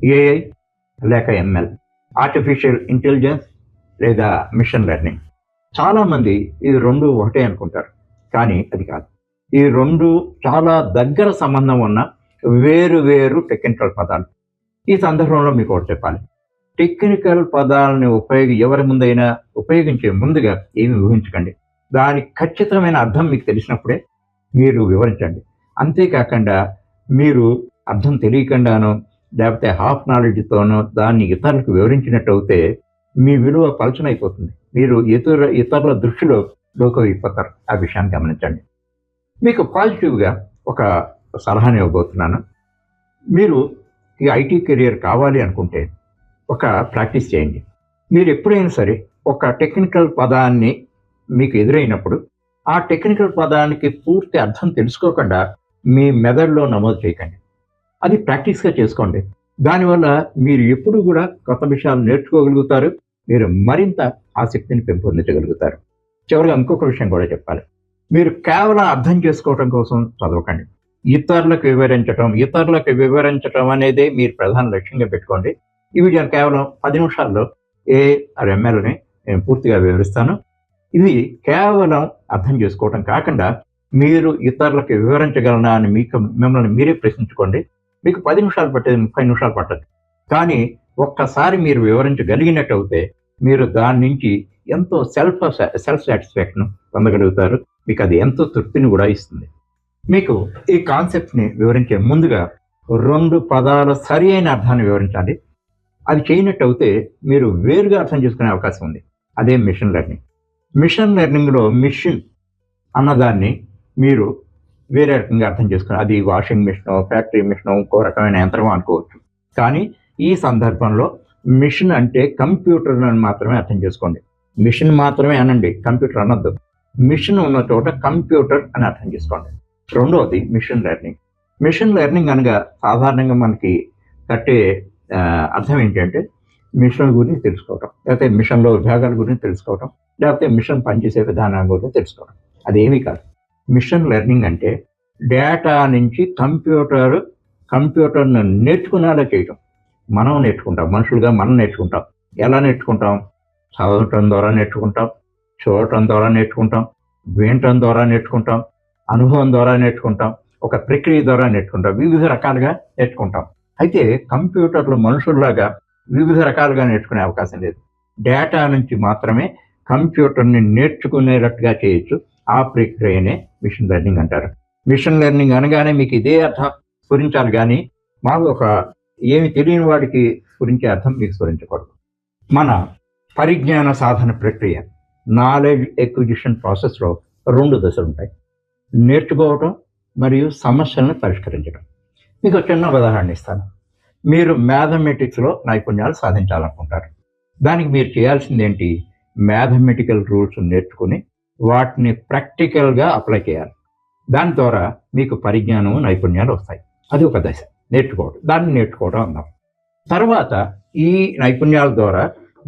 AI లేక ML, artificial intelligence లేదా machine learning. చాలామంది ఇది రెండు ఒకటే అనుకుంటారు, కానీ అది కాదు. ఈ రెండు చాలా దగ్గర సంబంధం ఉన్న వేరు వేరు టెక్నికల్ పదాలు. ఈ సందర్భంలో మీకు ఒకటి చెప్పాలి. టెక్నికల్ పదాలని ఎవరి ముందైనా ఉపయోగించే ముందుగా ఏమి ఊహించకండి. దాని ఖచ్చితమైన అర్థం మీకు తెలిసినప్పుడే మీరు వివరించండి. అంతేకాకుండా మీరు అర్థం తెలియకుండానో లేకపోతే హాఫ్ నాలెడ్జ్తోనో దాన్ని ఇతరులకు వివరించినట్టు అయితే మీ విలువ పలచనైపోతుంది. మీరు ఇతరుల దృష్టిలో లోకమైపోతారు. ఆ విషయాన్ని గమనించండి. మీకు పాజిటివ్గా ఒక సలహాని ఇవ్వబోతున్నాను. మీరు ఈ ఐటీ కెరియర్ కావాలి అనుకుంటే ఒక ప్రాక్టీస్ చేయండి. మీరు ఎప్పుడైనా సరే ఒక టెక్నికల్ పదాన్ని మీకు ఎదురైనప్పుడు ఆ టెక్నికల్ పదానికి పూర్తి అర్థం తెలుసుకోకుండా మీ మెదడులో నమోదు చేయకండి. అది ప్రాక్టీస్గా చేసుకోండి. దానివల్ల మీరు ఎప్పుడు కూడా కొత్త విషయాలు నేర్చుకోగలుగుతారు. మీరు మరింత ఆసక్తిని పెంపొందించగలుగుతారు. చివరిగా ఇంకొక విషయం కూడా చెప్పాలి. మీరు కేవలం అర్థం చేసుకోవటం కోసం చదవకండి. ఇతరులకు వివరించటం అనేదే మీరు ప్రధాన లక్ష్యంగా పెట్టుకోండి. ఈ వీడియోని కేవలం 10 నిమిషాల్లో ఎంఎల్ని నేను పూర్తిగా వివరిస్తాను. ఇది కేవలం అర్థం చేసుకోవటం కాకుండా మీరు ఇతరులకు వివరించగలనా అని మిమ్మల్ని మీరే ప్రశ్నించుకోండి. మీకు 10 నిమిషాలు పట్టేది 30 నిమిషాలు పట్టదు. కానీ ఒక్కసారి మీరు వివరించగలిగినట్టు అయితే మీరు దాని నుంచి ఎంతో సెల్ఫ్ సాటిస్ఫాక్షన్ పొందగలుగుతారు. మీకు అది ఎంతో తృప్తిని కూడా ఇస్తుంది. మీకు ఈ కాన్సెప్ట్ని వివరించే ముందుగా 2 పదాల సరి అయిన అర్థాన్ని వివరించాలి. అది చేయనట్టు అయితే మీరు వేరుగా అర్థం చేసుకునే అవకాశం ఉంది. అదే మిషన్ లెర్నింగ్. మిషన్ లెర్నింగ్లో మిషన్ అన్నదాన్ని మీరు వేరే రకంగా అర్థం చేసుకుని అది వాషింగ్ మిషన్, ఫ్యాక్టరీ మిషన్, ఇంకో రకమైన యంత్రం అనుకోవచ్చు. కానీ ఈ సందర్భంలో మిషన్ అంటే కంప్యూటర్ అని మాత్రమే అర్థం చేసుకోండి. మిషన్ మాత్రమే అనండి, కంప్యూటర్ అనొద్దు. మిషన్ ఉన్న చోట కంప్యూటర్ అని అర్థం చేసుకోండి. రెండవది మిషన్ లెర్నింగ్. మిషన్ లెర్నింగ్ అనగా సాధారణంగా మనకి కట్టే అర్థం ఏంటంటే మిషన్ గురించి తెలుసుకోవటం, లేకపోతే మిషన్లో విభాగాల గురించి తెలుసుకోవటం, లేకపోతే మిషన్ పనిచేసే విధానం గురించి తెలుసుకోవడం. అదేమీ కాదు. మిషన్ లెర్నింగ్ అంటే డేటా నుంచి కంప్యూటర్ను నేర్చుకునేలా చేయటం. మనం నేర్చుకుంటాం, మనుషులుగా మనం నేర్చుకుంటాం. ఎలా నేర్చుకుంటాం? చదవటం ద్వారా నేర్చుకుంటాం, చూడటం ద్వారా నేర్చుకుంటాం, వినటం ద్వారా నేర్చుకుంటాం, అనుభవం ద్వారా నేర్చుకుంటాం, ఒక ప్రక్రియ ద్వారా నేర్చుకుంటాం, వివిధ రకాలుగా నేర్చుకుంటాం. అయితే కంప్యూటర్లు మనుషుల్లాగా వివిధ రకాలుగా నేర్చుకునే అవకాశం లేదు. డేటా నుంచి మాత్రమే కంప్యూటర్ని నేర్చుకునేటట్టుగా చేయొచ్చు. ఆ ప్రక్రియనే మిషన్ లెర్నింగ్ అంటారు. మిషన్ లెర్నింగ్ అనగానే మీకు ఇదే అర్థం స్ఫురించాలి, కానీ మాకు ఒక ఏమి తెలియని వాడికి స్ఫురించే అర్థం మీకు స్ఫురించకూడదు. మన పరిజ్ఞాన సాధన ప్రక్రియ, నాలెడ్జ్ ఎక్విజిషన్ ప్రాసెస్లో 2 దశలు ఉంటాయి: నేర్చుకోవటం మరియు సమస్యలను పరిష్కరించడం. మీకు చిన్న ఉదాహరణ ఇస్తాను. మీరు మ్యాథమెటిక్స్లో నైపుణ్యాలు సాధించాలనుకుంటారు. దానికి మీరు చేయాల్సింది ఏంటి? మ్యాథమెటికల్ రూల్స్ నేర్చుకుని వాటిని ప్రాక్టికల్గా అప్లై చేయాలి. దాని ద్వారా మీకు పరిజ్ఞానం, నైపుణ్యాలు వస్తాయి. అది ఒక దశ, నేర్చుకోవడం. దాన్ని నేర్చుకోవడం అన్నాం. తర్వాత ఈ నైపుణ్యాల ద్వారా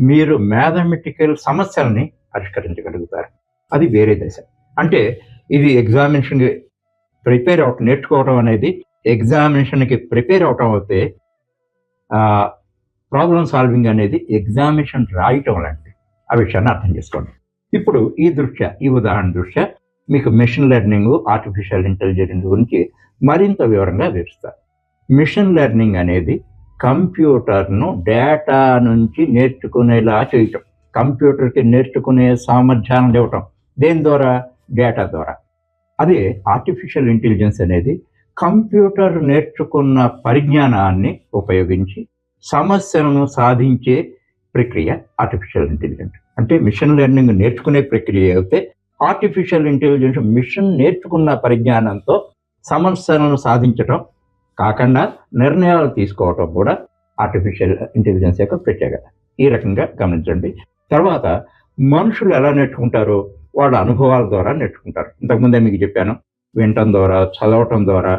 మీరు మ్యాథమెటికల్ సమస్యల్ని పరిష్కరించగలుగుతారు. అది వేరే దశ. అంటే ఇది ఎగ్జామినేషన్కి ప్రిపేర్ అవటం. నేర్చుకోవడం అనేది ఎగ్జామినేషన్కి ప్రిపేర్ అవటం అయితే ప్రాబ్లం సాల్వింగ్ అనేది ఎగ్జామినేషన్ రాయటం లాంటిది. ఆ విషయాన్ని అర్థం చేసుకోండి. ఇప్పుడు ఈ ఉదాహరణ దృష్ట్యా మీకు మిషన్ లెర్నింగ్, ఆర్టిఫిషియల్ ఇంటెలిజెన్స్ గురించి మరింత వివరంగా వివరిస్తారు. మిషన్ లెర్నింగ్ అనేది కంప్యూటర్ను డేటా నుంచి నేర్చుకునేలా చేయటం, కంప్యూటర్కి నేర్చుకునే సామర్థ్యాన్ని ఇవ్వటం. దేని ద్వారా? డేటా ద్వారా. అదే ఆర్టిఫిషియల్ ఇంటెలిజెన్స్ అనేది కంప్యూటర్ నేర్చుకున్న పరిజ్ఞానాన్ని ఉపయోగించి సమస్యలను సాధించే ప్రక్రియ ఆర్టిఫిషియల్ ఇంటెలిజెన్స్. అంటే మిషన్ లెర్నింగ్ నేర్చుకునే ప్రక్రియ అయితే ఆర్టిఫిషియల్ ఇంటెలిజెన్స్ మిషన్ నేర్చుకున్న పరిజ్ఞానంతో సమస్యలను సాధించటం కాకుండా నిర్ణయాలు తీసుకోవటం కూడా ఆర్టిఫిషియల్ ఇంటెలిజెన్స్ యొక్క ప్రత్యేకత. ఈ రకంగా గమనించండి. తర్వాత మనుషులు ఎలా నేర్చుకుంటారో వాళ్ళ అనుభవాల ద్వారా నేర్చుకుంటారు. ఇంతకుముందే మీకు చెప్పాను, వినటం ద్వారా, చదవటం ద్వారా,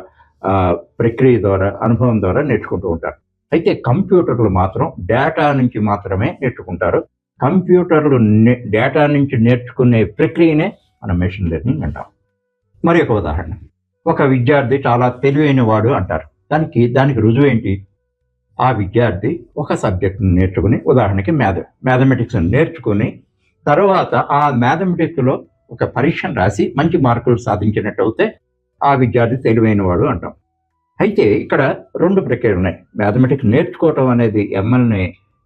ప్రక్రియ ద్వారా, అనుభవం ద్వారా నేర్చుకుంటూ ఉంటారు. అయితే కంప్యూటర్లు మాత్రం డేటా నుంచి మాత్రమే నేర్చుకుంటారు. కంప్యూటర్లు డేటా నుంచి నేర్చుకునే ప్రక్రియనే మనం మెషిన్ లెర్నింగ్ అంటాం. మరి ఒక ఉదాహరణ, ఒక విద్యార్థి చాలా తెలివైన వాడు అంటారు. దానికి రుజువు ఏంటి? ఆ విద్యార్థి ఒక సబ్జెక్ట్ని నేర్చుకుని, ఉదాహరణకి మ్యాథమెటిక్స్ నేర్చుకుని తర్వాత ఆ మ్యాథమెటిక్స్లో ఒక పరీక్షను రాసి మంచి మార్కులు సాధించినట్టు అయితే ఆ విద్యార్థి తెలివైన వాడు అంటాం. అయితే ఇక్కడ 2 ప్రక్రియలు ఉన్నాయి. మ్యాథమెటిక్స్ నేర్చుకోవటం అనేది ఎంఎల్ని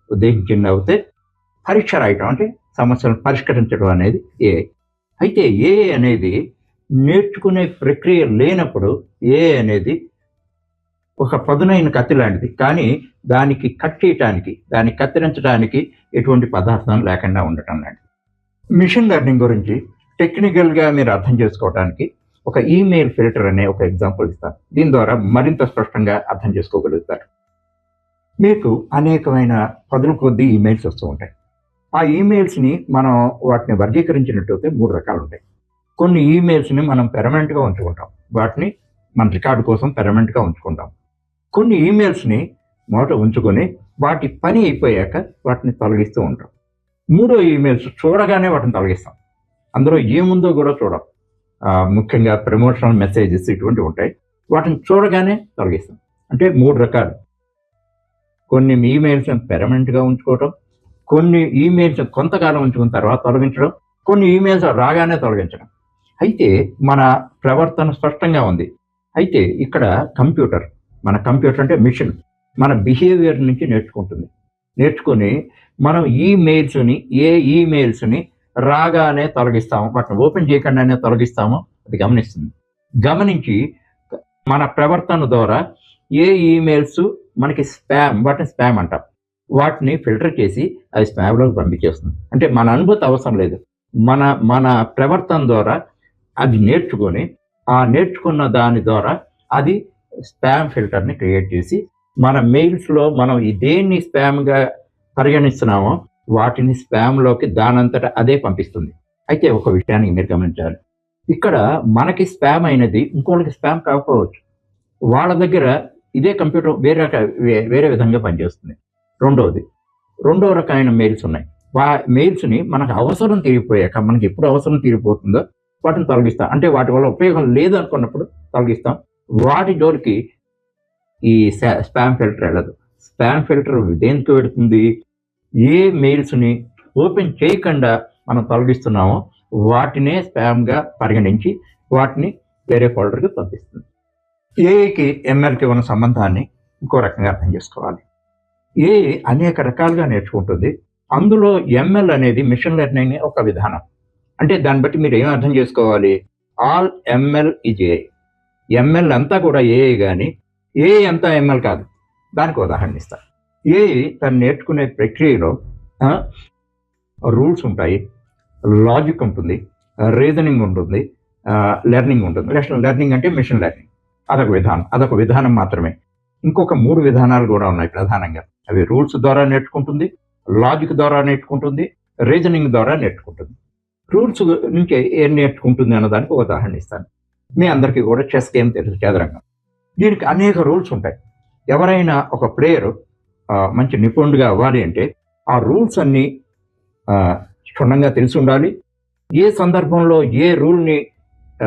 ఉద్దేశించింది అయితే, పరీక్ష రాయటం అంటే సమస్యలను పరిష్కరించడం అనేది ఏ. అయితే ఏ అనేది నేర్చుకునే ప్రక్రియ లేనప్పుడు ఏ అనేది ఒక పదునైన కత్తి లాంటిది. కానీ దానికి కట్ చేయటానికి, దాన్ని కత్తిరించడానికి ఎటువంటి పదార్థం లేకుండా ఉండటం లాంటిది. మిషన్ లెర్నింగ్ గురించి టెక్నికల్గా మీరు అర్థం చేసుకోవడానికి ఒక ఈమెయిల్ ఫిల్టర్ అనే ఒక ఎగ్జాంపుల్ ఇస్తాను. దీని ద్వారా మరింత స్పష్టంగా అర్థం చేసుకోగలుగుతారు. మీకు అనేకమైన పదుల కొద్దీ ఈమెయిల్స్ వస్తూ ఉంటాయి. ఆ ఈమెయిల్స్ని మనం వాటిని వర్గీకరించినట్టయితే 3 రకాలు ఉంటాయి. కొన్ని ఈమెయిల్స్ని మనం పెర్మనెంట్గా ఉంచుకుంటాం, వాటిని మన రికార్డు కోసం పెర్మనెంట్గా ఉంచుకుంటాం. కొన్ని ఈమెయిల్స్ని మొదట ఉంచుకొని వాటి పని అయిపోయాక వాటిని తొలగిస్తూ ఉంటాం. 3వ ఈమెయిల్స్ చూడగానే వాటిని తొలగిస్తాం. అందులో ఏముందో కూడా చూడం. ముఖ్యంగా ప్రమోషనల్ మెసేజెస్ ఇటువంటివి ఉంటాయి, వాటిని చూడగానే తొలగిస్తాం. అంటే 3 రకాలు. కొన్ని ఈమెయిల్స్ పెర్మనెంట్గా ఉంచుకోవటం, కొన్ని ఈమెయిల్స్ కొంతకాలం ఉంచుకున్న తర్వాత తొలగించడం, కొన్ని ఈమెయిల్స్ రాగానే తొలగించడం. అయితే మన ప్రవర్తన స్పష్టంగా ఉంది. అయితే ఇక్కడ మన కంప్యూటర్ అంటే మిషన్ మన బిహేవియర్ నుంచి నేర్చుకుని మనం ఈమెయిల్స్ని రాగానే తొలగిస్తాము, వాటిని ఓపెన్ చేయకుండానే తొలగిస్తాము. అది గమనించి మన ప్రవర్తన ద్వారా ఏ ఈమెయిల్స్ మనకి వాటిని స్పామ్ అంటాం, వాటిని ఫిల్టర్ చేసి అది స్పామ్లోకి పంపించేస్తుంది. అంటే మన అనుభూతి అవసరం లేదు, మన ప్రవర్తన ద్వారా అది నేర్చుకొని ఆ నేర్చుకున్న దాని ద్వారా అది స్పామ్ ఫిల్టర్ని క్రియేట్ చేసి మన మెయిల్స్లో మనం దేన్ని స్పామ్గా పరిగణిస్తున్నామో వాటిని స్పామ్లోకి దానంతట అదే పంపిస్తుంది. అయితే ఒక విషయాన్ని మీరు గమనించాలి, ఇక్కడ మనకి స్పామ్ అయినది ఇంకోళ్ళకి స్పామ్ కాకపోవచ్చు. వాళ్ళ దగ్గర ఇదే కంప్యూటర్ వేరే విధంగా పనిచేస్తుంది. రెండో రకమైన మెయిల్స్ ఉన్నాయి. మెయిల్స్ని మనకు అవసరం తీరిపోయాక, మనకి ఎప్పుడు అవసరం తీరిపోతుందో వాటిని తొలగిస్తాం. అంటే వాటి వల్ల ఉపయోగం లేదు అనుకున్నప్పుడు తొలగిస్తాం. వాటి జోలికి ఈ స్పామ్ ఫిల్టర్ వెళ్ళదు. స్పామ్ ఫిల్టర్ దేనికి పెడుతుంది? ఏ మెయిల్స్ని ఓపెన్ చేయకుండా మనం తొలగిస్తున్నామో వాటినే స్పామ్గా పరిగణించి వాటిని వేరే ఫోల్డర్కి పంపిస్తుంది. ఏఐకి ఎంఎల్కి ఉన్న సంబంధాన్ని ఇంకో రకంగా అర్థం చేసుకోవాలి. ఏఐ అనేక రకాలుగా నేర్చుకుంటుంది. అందులో ఎంఎల్ అనేది మిషన్ లెర్నింగ్ ఒక విధానం. అంటే దాన్ని బట్టి మీరు ఏం అర్థం చేసుకోవాలి? All ML is AI. ML అంతా కూడా ఏఐ, కానీ ఏఐ అంతా ఎంఎల్ కాదు. దానికి ఉదాహరణ ఇస్తాను. ఏఐ తను నేర్చుకునే ప్రక్రియలో రూల్స్ ఉంటాయి, లాజిక్ ఉంటుంది, రీజనింగ్ ఉంటుంది, లెర్నింగ్ ఉంటుంది. లెర్నింగ్ అంటే మిషన్ లెర్నింగ్ అదొక విధానం మాత్రమే. ఇంకొక 3 విధానాలు కూడా ఉన్నాయి ప్రధానంగా. అవి రూల్స్ ద్వారా నేర్చుకుంటుంది, లాజిక్ ద్వారా నేర్చుకుంటుంది, రీజనింగ్ ద్వారా నేర్చుకుంటుంది. రూల్స్ నుంచి ఏం నేర్చుకుంటుంది అన్నదానికి ఒక ఉదాహరణ ఇస్తాను. మీ అందరికీ కూడా చెస్ గేమ్ తెలుసు, చదరంగం. దీనికి అనేక రూల్స్ ఉంటాయి. ఎవరైనా ఒక ప్లేయరు మంచి నిపుణుడిగా అవ్వాలి అంటే ఆ రూల్స్ అన్నీ క్షుణ్ణంగా తెలిసి ఉండాలి. ఏ సందర్భంలో ఏ రూల్ని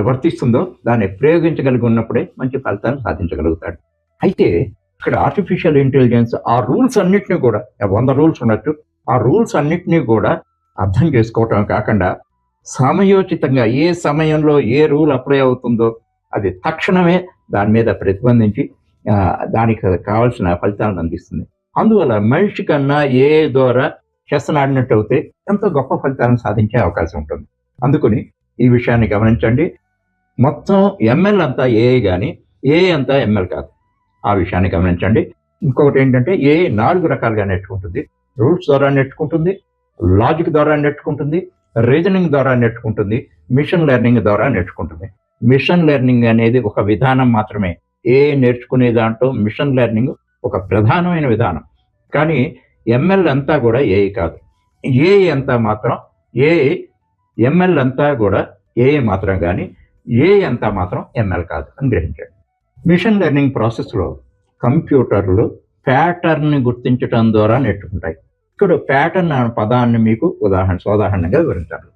వర్తిస్తుందో దాన్ని ప్రయోగించగలిగి ఉన్నప్పుడే మంచి ఫలితాన్ని సాధించగలుగుతాడు. అయితే ఇక్కడ ఆర్టిఫిషియల్ ఇంటెలిజెన్స్ ఆ రూల్స్ అన్నిటినీ కూడా 100 రూల్స్ ఉండొచ్చు, ఆ రూల్స్ అన్నిటినీ కూడా అర్థం చేసుకోవటం కాకుండా సమయోచితంగా ఏ సమయంలో ఏ రూల్ అప్లై అవుతుందో అది తక్షణమే దాని మీద ప్రతిబంధించి దానికి కావాల్సిన ఫలితాలను అందిస్తుంది. అందువల్ల మనిషి కన్నా ఏ ద్వారా చెస్ ఆడినట్టు అయితే ఎంతో గొప్ప ఫలితాలను సాధించే అవకాశం ఉంటుంది. అందుకని ఈ విషయాన్ని గమనించండి. మొత్తం ఎంఎల్ అంతా ఏఐ, కానీ ఏఐ అంతా ఎంఎల్ కాదు. ఆ విషయాన్ని గమనించండి. ఇంకొకటి ఏంటంటే ఏఐ 4 రకాలుగా నేర్చుకుంటుంది. రూల్స్ ద్వారా నేర్చుకుంటుంది, లాజిక్ ద్వారా నేర్చుకుంటుంది, రీజనింగ్ ద్వారా నేర్చుకుంటుంది, మిషన్ లెర్నింగ్ ద్వారా నేర్చుకుంటుంది. మిషన్ లెర్నింగ్ అనేది ఒక విధానం మాత్రమే. ఏఐ నేర్చుకునే దాంట్లో మిషన్ లెర్నింగ్ ఒక ప్రధానమైన విధానం. కానీ ఎంఎల్ అంతా కూడా ఏఐ కాదు. ఏఐ అంతా మాత్రం ఎంఎల్ అంతా కూడా ఏఐ మాత్రం, కానీ ఏఐ అంతా మాత్రం ఎంఎల్ కాదు అని గ్రహించండి. మిషన్ లెర్నింగ్ ప్రాసెస్లో కంప్యూటర్లు ప్యాటర్న్ని గుర్తించడం ద్వారా నేర్చుకుంటాయి. ఇక్కడ ప్యాటర్న్ అనే పదాన్ని మీకు ఉదాహరణగా వివరించాలి.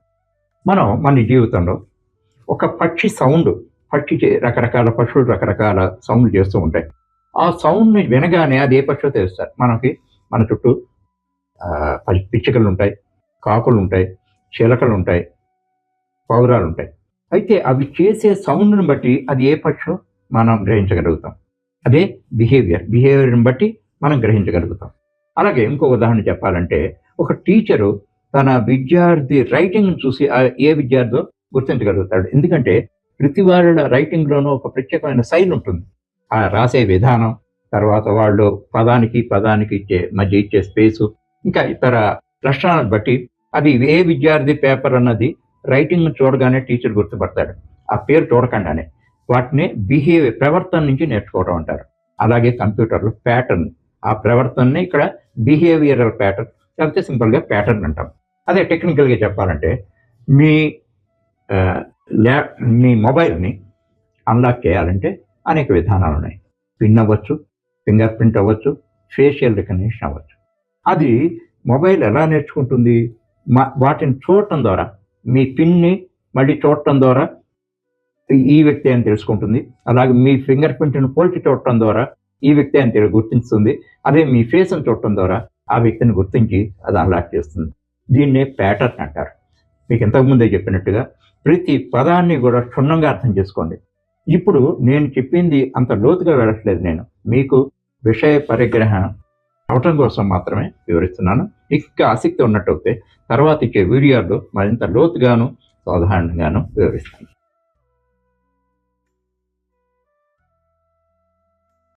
మన జీవితంలో ఒక పక్షి రకరకాల పక్షులు రకరకాల సౌండ్లు చేస్తూ ఉంటాయి. ఆ సౌండ్ని వినగానే అది ఏ పక్షో తెలుస్తారు. మన చుట్టూ పిచ్చుకలు ఉంటాయి, కాకులు ఉంటాయి, చిలకలు ఉంటాయి, పౌరాలు ఉంటాయి. అయితే అవి చేసే సౌండ్ని బట్టి అది ఏ పక్షో మనం గ్రహించగలుగుతాం. అదే బిహేవియర్ని బట్టి మనం గ్రహించగలుగుతాం. అలాగే ఇంకో ఉదాహరణ చెప్పాలంటే, ఒక టీచరు తన విద్యార్థి రైటింగ్ చూసి ఏ విద్యార్థో గుర్తించగలుగుతాడు. ఎందుకంటే ప్రతి వాళ్ళ రైటింగ్లోనూ ఒక ప్రత్యేకమైన శైలి ఉంటుంది. ఆ రాసే విధానం, తర్వాత వాళ్ళు పదానికి మధ్య ఇచ్చే స్పేసు, ఇంకా ఇతర లక్షణాలను బట్టి అది ఏ విద్యార్థి పేపర్ అన్నది రైటింగ్ చూడగానే టీచర్ గుర్తుపడతాడు. ఆ పేరు చూడకుండానే. వాటిని ప్రవర్తన నుంచి నేర్చుకోవడం అంటారు. అలాగే కంప్యూటర్లో ప్యాటర్న్, ఆ ప్రవర్తనని ఇక్కడ బిహేవియరల్ ప్యాటర్న్, లేకపోతే సింపుల్గా ప్యాటర్న్ అంటాం. అదే టెక్నికల్గా చెప్పాలంటే, మీ మీ మొబైల్ని అన్లాక్ చేయాలంటే అనేక విధానాలు ఉన్నాయి. పిన్ అవ్వచ్చు, ఫింగర్ ప్రింట్ అవ్వచ్చు, ఫేషియల్ రికగ్నిషన్ అవ్వచ్చు. అది మొబైల్ ఎలా నేర్చుకుంటుంది? వాటిని చూడటం ద్వారా, మీ పిన్ని మళ్ళీ చూడటం ద్వారా ఈ వ్యక్తి అని తెలుసుకుంటుంది. అలాగే మీ ఫింగర్ ప్రింట్ని పోల్చి చూడటం ద్వారా ఈ వ్యక్తి అని గుర్తిస్తుంది. అదే మీ ఫేస్ని చూడటం ద్వారా ఆ వ్యక్తిని గుర్తించి అది అన్లాక్ చేస్తుంది. దీన్నే ప్యాటర్న్ అంటారు. మీకు ఇంతకుముందే చెప్పినట్టుగా ప్రతి పదాన్ని కూడా క్షుణ్ణంగా అర్థం చేసుకోండి. ఇప్పుడు నేను చెప్పింది అంత లోతుగా వెళ్ళట్లేదు. నేను మీకు విషయ పరిగ్రహం అవటం కోసం మాత్రమే వివరిస్తున్నాను. ఇంకా ఆసక్తి ఉన్నట్టయితే తర్వాత ఇచ్చే వీడియోలో మరింత లోతుగాను సాధారణంగాను వివరిస్తాను.